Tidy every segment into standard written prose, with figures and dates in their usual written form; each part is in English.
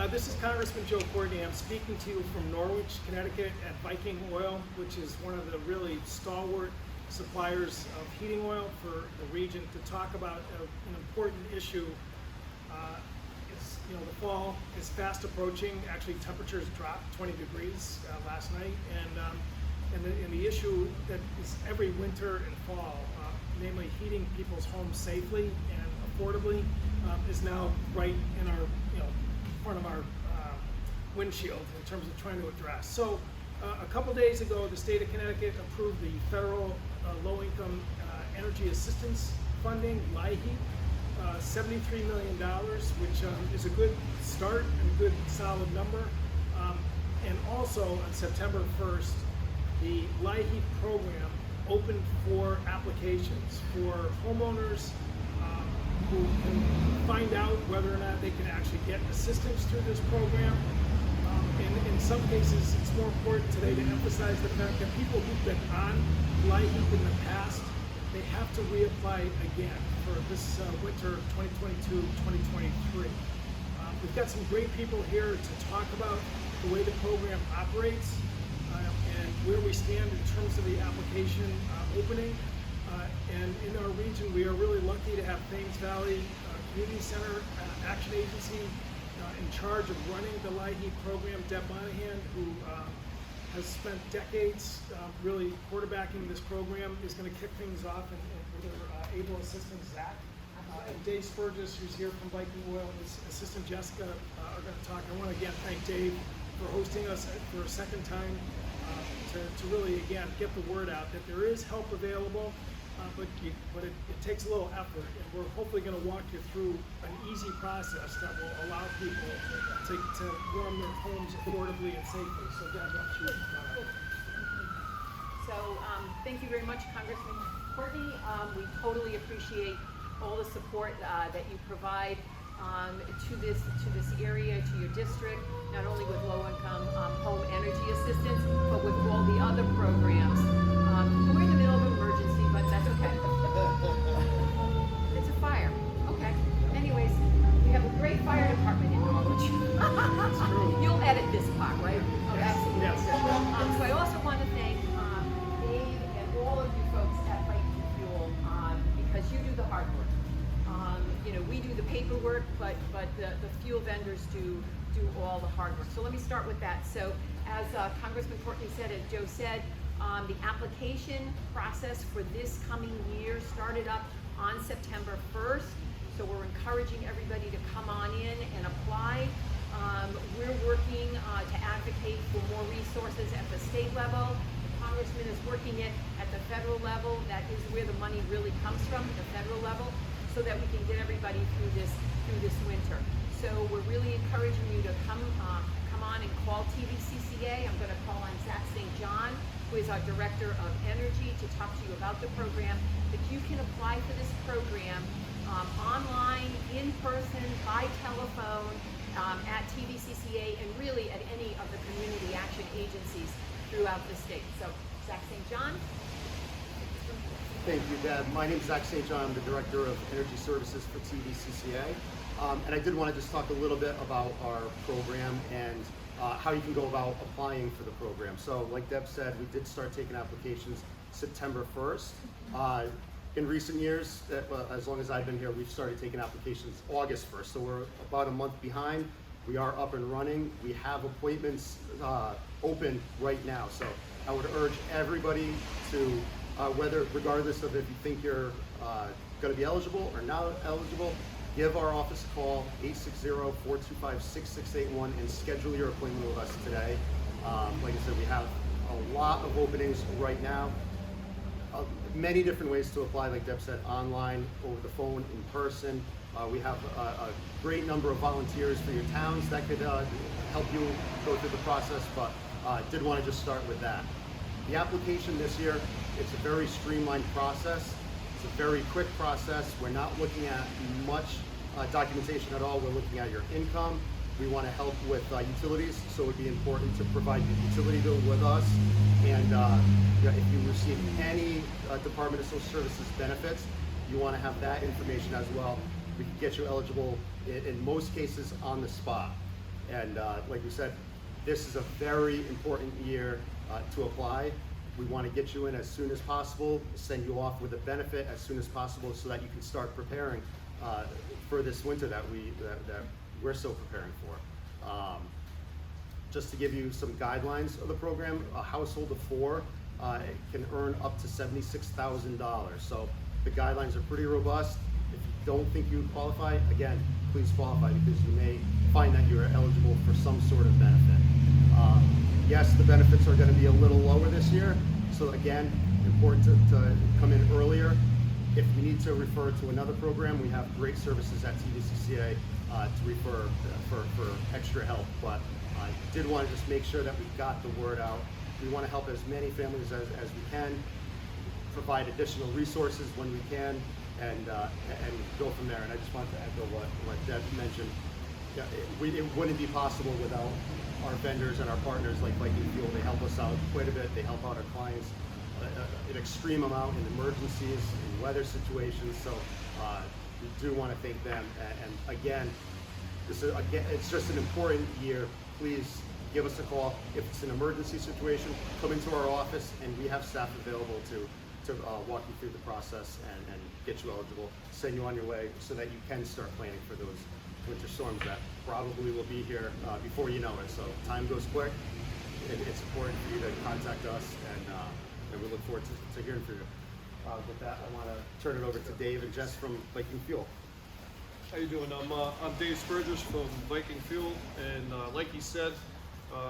This is Congressman Joe Courtney. I'm speaking to you from Norwich, Connecticut at Viking Oil, which is one of the really stalwart suppliers of heating oil for the region, to talk about an important issue. The fall is fast approaching. Actually, temperatures dropped 20 degrees last night, and the issue that is every winter and fall, namely heating people's homes safely and affordably, is now right in our front of our windshield in terms of trying to address. So a couple days ago, the state of Connecticut approved the federal low-income energy assistance funding, LIHEAP, $73 million, which is a good start and a good solid number. And also on September 1st, the LIHEAP program opened for applications for homeowners who can find out whether or not they can actually get assistance through this program. And in some cases, it's more important today to emphasize the fact that people who've been on LIHEAP in the past, they have to reapply again for this winter 2022-2023. We've got some great people here to talk about the way the program operates and where we stand in terms of the application opening. And in our region, we are really lucky to have Thames Valley Community Center Action Agency in charge of running the LIHEAP program. Deb Monahan, who has spent decades really quarterbacking this program, is going to kick things off with her able assistant, Zach. And Dave Spurgis, who's here from Viking Oil, and his assistant Jessica are going to talk. I want to again thank Dave for hosting us for a second time to really, again, get the word out that there is help available. But it takes a little effort, and we're hopefully going to walk you through an easy process that will allow people to warm their homes affordably and safely. So, Deb, why don't you So, thank you very much, Congressman Courtney. We totally appreciate all the support that you provide to this area, to your district, not only with low-income home energy assistance, but with all the other programs. We're in the middle of an emergency, but that's okay. It's a fire. Okay. Anyways, we have a great fire department in Norwich. That's true. You'll edit this part, right? Oh, absolutely. Yes. So I also want to thank Dave and all of you folks at Viking Fuel because you do the hard work. We do the paperwork, but the fuel vendors do all the hard work. So let me start with that. So as Congressman Courtney said, as Joe said, the application process for this coming year started up on September 1st. So we're encouraging everybody to come on in and apply. We're working to advocate for more resources at the state level. The Congressman is working it at the federal level. That is where the money really comes from, the federal level, so that we can get everybody through this winter. So we're really encouraging you to come on and call TVCCA. I'm going to call on Zach St. John, who is our Director of Energy, to talk to you about the program. That you can apply for this program online, in person, by telephone, at TVCCA, and really at any of the community action agencies throughout the state. So, Zach St. John. Thank you, Deb. My name is Zach St. John. I'm the Director of Energy Services for TVCCA. And I did want to just talk a little bit about our program and how you can go about applying for the program. So like Deb said, we did start taking applications September 1st. In recent years, as long as I've been here, we've started taking applications August 1st. So we're about a month behind. We are up and running. We have appointments open right now. So I would urge everybody to regardless of if you think you're going to be eligible or not eligible, give our office a call, 860-425-6681, and schedule your appointment with us today. Like I said, we have a lot of openings right now. Many different ways to apply, like Deb said, online, over the phone, in person. We have a great number of volunteers for your towns that could help you go through the process, but did want to just start with that. The application this year, it's a very streamlined process. It's a very quick process. We're not looking at much documentation at all. We're looking at your income. We want to help with utilities, so it would be important to provide your utility bill with us. And if you receive any Department of Social Services benefits, you want to have that information as well. We can get you eligible in most cases on the spot. And like you said, this is a very important year to apply. We want to get you in as soon as possible, send you off with a benefit as soon as possible so that you can start preparing for this winter that we're still preparing for. Just to give you some guidelines of the program, a household of 4 can earn up to $76,000. So the guidelines are pretty robust. If you don't think you qualify, again, please qualify because you may find that you're eligible for some sort of benefit. Yes, the benefits are going to be a little lower this year. So again, important to come in earlier. If you need to refer to another program, we have great services at TDCCA to refer for extra help. But I did want to just make sure that we got the word out. We want to help as many families as we can, provide additional resources when we can, and go from there. And I just wanted to echo what Deb mentioned. Yeah, it wouldn't be possible without our vendors and our partners like Viking Fuel. They help us out quite a bit. They help out our clients an extreme amount in emergencies, in weather situations. So we do want to thank them. And again, it's just an important year. Please give us a call. If it's an emergency situation, come into our office and we have staff available to walk you through the process and get you eligible, send you on your way so that you can start planning for those winter storms that probably will be here before you know it. So time goes quick. It's important for you to contact us, and we look forward to hearing from you. With that, I want to turn it over to Dave and Jess from Viking Fuel. How you doing? I'm Dave Spurgis from Viking Fuel, and like he said,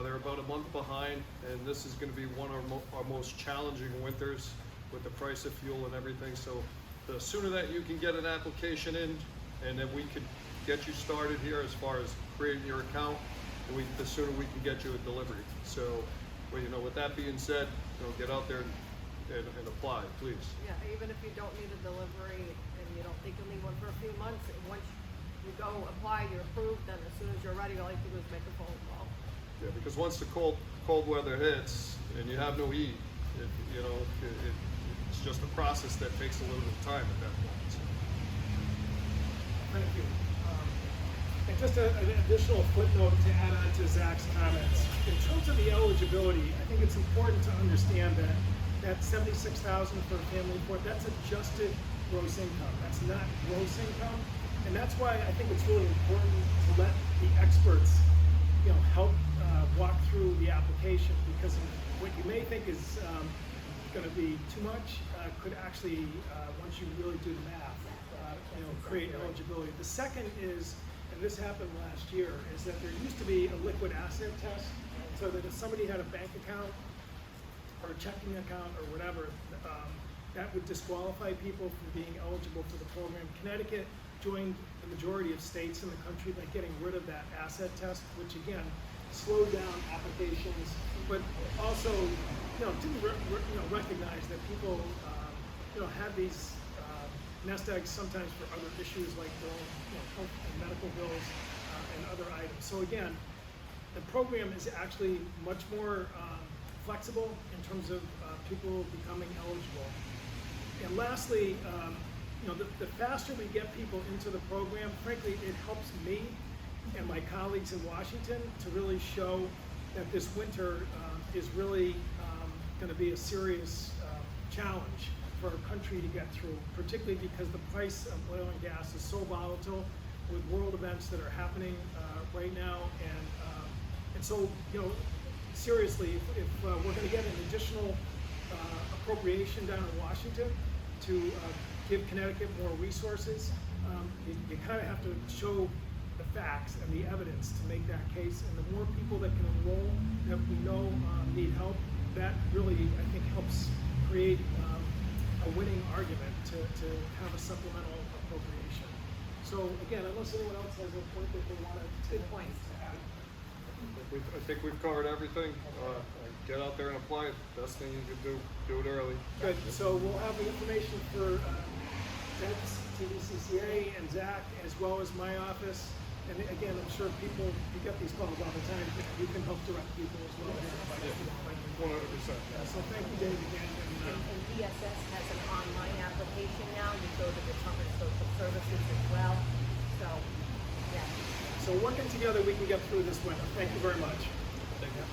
they're about a month behind, and this is going to be one of our most challenging winters with the price of fuel and everything. So the sooner that you can get an application in, and then we could get you started here as far as creating your account, and the sooner we can get you a delivery. So, well, with that being said, get out there and apply, please. Yeah, even if you don't need a delivery and you don't think you'll need one for a few months, once you go apply, you're approved, then as soon as you're ready, all you have to do is make a phone call. Yeah, because once the cold weather hits and you have no heat, it's just a process that takes a little bit of time at that point. So. Thank you. And just an additional footnote to add on to Zach's comments. In terms of the eligibility, I think it's important to understand that $76,000 for a family of 4, that's adjusted gross income. That's not gross income. And that's why I think it's really important to let the experts, help walk through the application, because what you may think is going to be too much could actually, once you really do the math, create eligibility. The second is, and this happened last year, is that there used to be a liquid asset test, so that if somebody had a bank account or a checking account or whatever, that would disqualify people from being eligible for the program. Connecticut joined the majority of states in the country by getting rid of that asset test, which again slowed down applications, but also didn't recognize that people had these nest eggs sometimes for other issues like their own health and medical bills and other items. So again, the program is actually much more flexible in terms of people becoming eligible. And lastly, the faster we get people into the program, frankly, it helps me and my colleagues in Washington to really show that this winter is really going to be a serious challenge for our country to get through, particularly because the price of oil and gas is so volatile with world events that are happening right now. And so, seriously, if we're going to get an additional appropriation down in Washington to give Connecticut more resources, you kind of have to show the facts and the evidence to make that case. And the more people that can enroll that we know need help, that really, I think, helps create a winning argument to have a supplemental appropriation. So again, unless anyone else has a point that they want to Good points. add. I think we've covered everything. Get out there and apply. Best thing you can do it early. Good. So we'll have the information for Deb's, TDCCA, and Zach, as well as my office. And again, I'm sure you get these calls all the time. You can help direct people as well. 100%. So thank you, Dave, again. And DSS has an online application now. You go to Department of Social Services as well. So, yeah. So working together, we can get through this winter. Thank you very much. Thank you.